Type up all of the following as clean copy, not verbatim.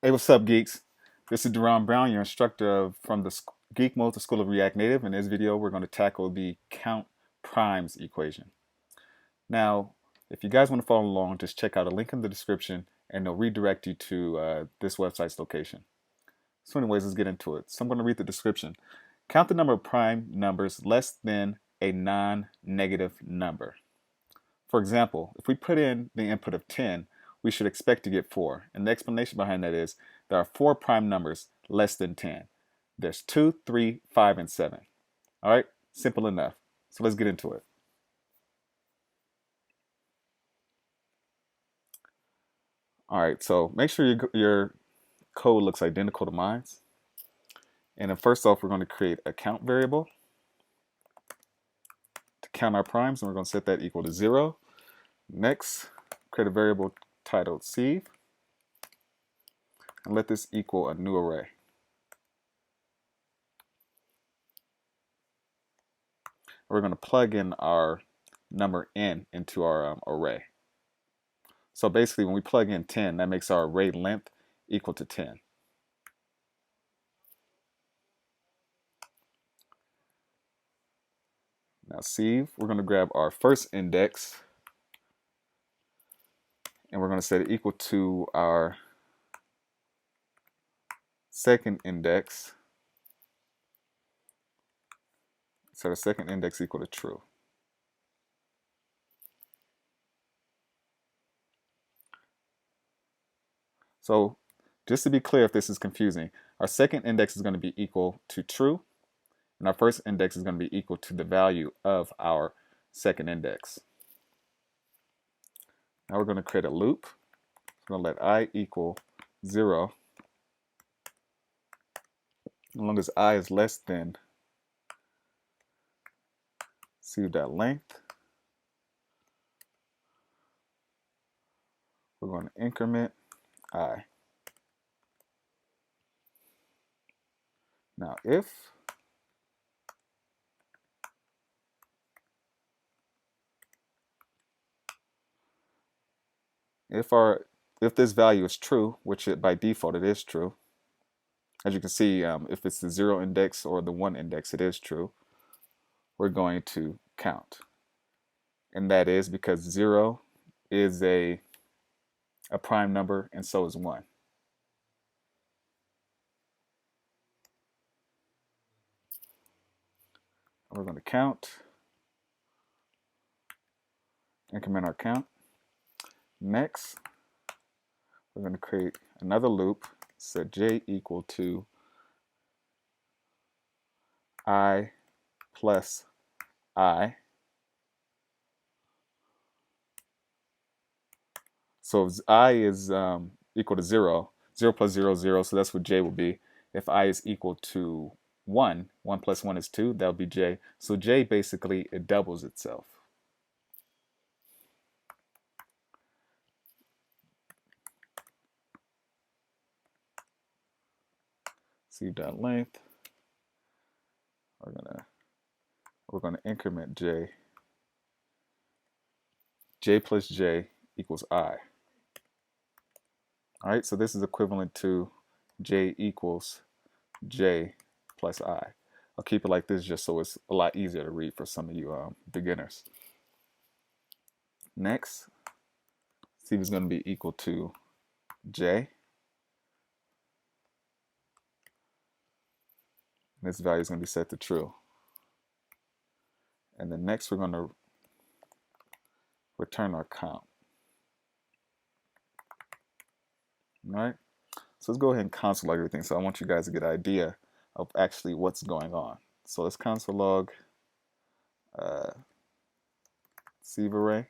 Hey, what's up, geeks? This is Darron Brown, your instructor from the Geek Mode, the School of React Native. In this video, we're going to tackle the count primes equation. Now, if you guys want to follow along, just check out a link in the description and it'll redirect you to this website's location. So anyways, let's get into it. So I'm going to read the description. Count the number of prime numbers less than a non-negative number. For example, if we put in the input of 10, we should expect to get 4. And the explanation behind that is there are 4 prime numbers less than 10. There's 2, 3, 5, and 7. All right, simple enough. So let's get into it. All right, so make sure your code looks identical to mine. And then first off, we're going to create a count variable to count our primes, and we're going to set that equal to 0. Next, create a variable titled sieve, and let this equal a new array. We're going to plug in our number n into our array. So basically, when we plug in 10, that makes our array length equal to 10. Now sieve, we're going to grab our first index, and we're going to set it equal to our second index. Set our second index equal to true. So just to be clear, if this is confusing, our second index is going to be equal to true, and our first index is going to be equal to the value of our second index. Now we're going to create a loop. We're going to let I equal 0 as long as I is less than sieve.length. We're going to increment I. Now if this value is true, which by default it is true, as you can see, if it's the 0 index or the 1 index, it is true, we're going to count. And that is because 0 is a prime number, and so is 1. We're going to count, increment our count. Next, we're going to create another loop, set j equal to I plus I. So if I is equal to 0, 0 plus 0 is 0, so that's what j will be. If I is equal to 1, 1 plus 1 is 2, that would be j. So j basically, it doubles itself. Sieve.length, we're gonna increment j. J plus j equals I. All right, so this is equivalent to j equals j plus I. I'll keep it like this just so it's a lot easier to read for some of you beginners. Next, sieve is going to be equal to j. And this value is going to be set to true. And then next we're going to return our count. All right, so let's go ahead and console log everything. So I want you guys to get an idea of actually what's going on. So let's console log sieve array.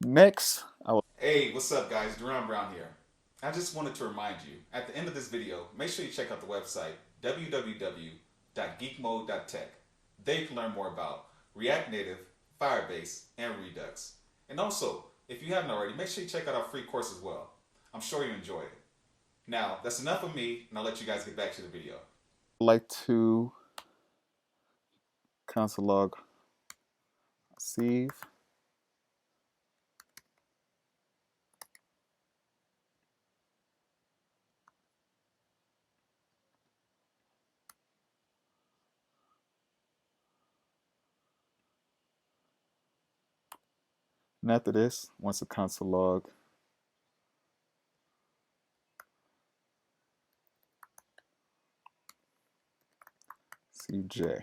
Next, Hey, what's up guys? Darron Brown here. I just wanted to remind you, at the end of this video, make sure you check out the website www.geekmode.tech. There you can learn more about React Native, Firebase, and Redux. And also, if you haven't already, make sure you check out our free course as well. I'm sure you enjoy it. Now, that's enough of me, and I'll let you guys get back to the video. I'd like to console log Receive. And after this, once the console log, CJ.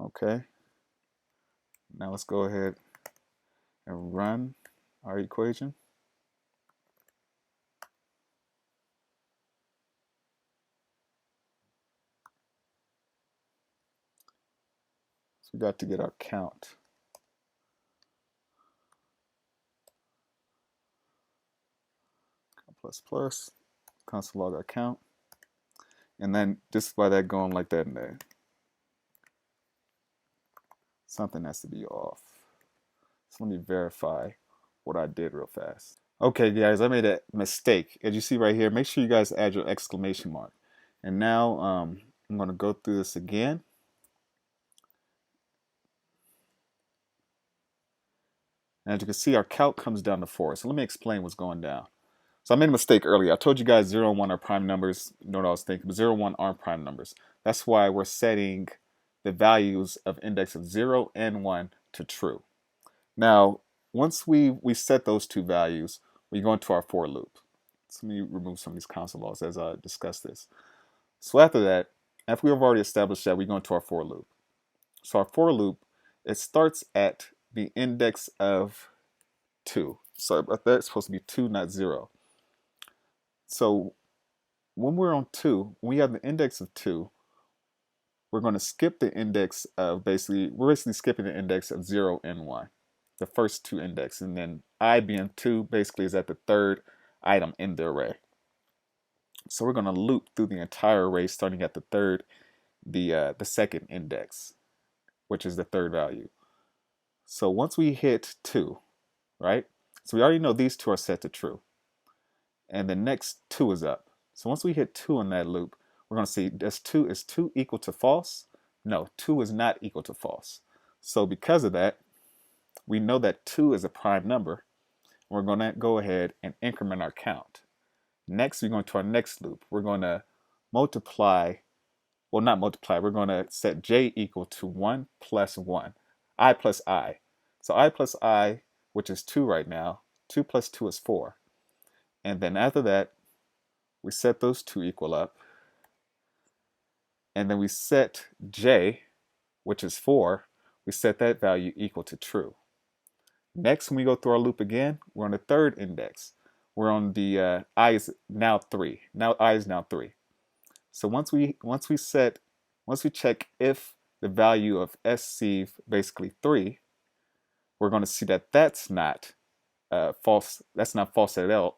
Okay. Now let's go ahead and run our equation. So we got to get our count. Plus plus, console log our count. And then just by that going like that in there, something has to be off. So let me verify what I did real fast. Okay, guys, I made a mistake. As you see right here, make sure you guys add your exclamation mark. And now I'm going to go through this again. And as you can see, our count comes down to 4. So let me explain what's going down. So I made a mistake earlier. I told you guys 0 and 1 are prime numbers. You know what I was thinking, but 0 and 1 aren't prime numbers. That's why we're setting the values of index of 0 and 1 to true. Now, once we set those two values, we go into our for loop. So let me remove some of these console logs as I discuss this. So after that, after we have already established that, we go into our for loop. So our for loop, it starts at the index of 2. So that's supposed to be 2, not 0. So when we're on 2, when we have the index of 2, we're going to skip the index of we're basically skipping the index of 0 and 1, the first two indexes. And then I being 2 basically is at the third item in the array. So we're going to loop through the entire array starting at the second index, which is the third value. So once we hit 2, right? So we already know these two are set to true. And the next 2 is up. So once we hit 2 in that loop, we're going to see is 2 equal to false? No, 2 is not equal to false. So because of that, we know that 2 is a prime number. We're going to go ahead and increment our count. Next, we're going to our next loop. We're going to multiply, well, not multiply, we're going to set j equal to 1 plus 1, I plus I. So I plus I, which is 2 right now, 2 plus 2 is 4. And then after that, we set those two equal up. And then we set j, which is 4, we set that value equal to true. Next, when we go through our loop again, we're on the third index. We're on the I is now 3. Now I is now 3. So once we check if the value of SC basically 3, we're going to see that that's not false. That's not false at all.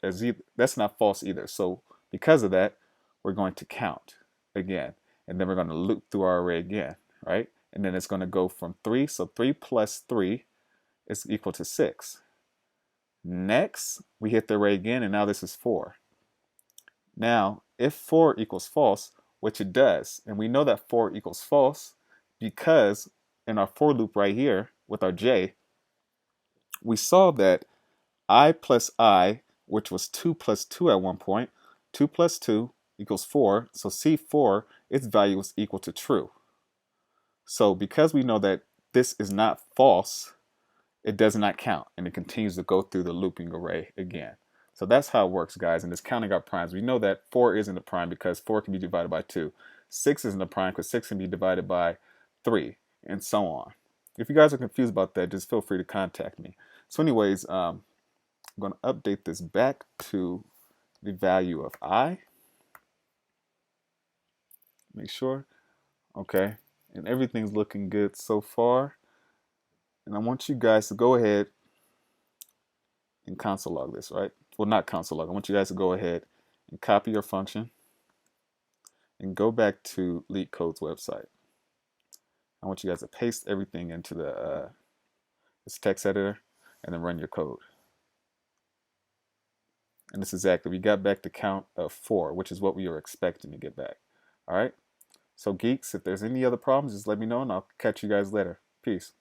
That's not false either. So because of that, we're going to count again, and then we're going to loop through our array again, right? And then it's going to go from 3. So 3 plus 3 is equal to 6. Next, we hit the array again, and now this is 4. Now, if 4 equals false, which it does, and we know that 4 equals false because in our for loop right here with our j, we saw that I plus I, which was 2 plus 2 at one point, 2 plus 2 equals 4, so C4, its value is equal to true. So because we know that this is not false, it does not count, and it continues to go through the looping array again. So that's how it works, guys, and it's counting our primes. We know that 4 isn't a prime because 4 can be divided by 2. 6 isn't a prime because 6 can be divided by 3, and so on. If you guys are confused about that, just feel free to contact me. So anyways, I'm going to update this back to the value of I. Make sure. Okay, and everything's looking good so far. And I want you guys to go ahead and console log this, right? Well, not console log. I want you guys to go ahead and copy your function and go back to LeetCode's website. I want you guys to paste everything into this text editor and then run your code. And this is exactly, we got back the count of 4, which is what we were expecting to get back. All right. So geeks, if there's any other problems, just let me know and I'll catch you guys later. Peace.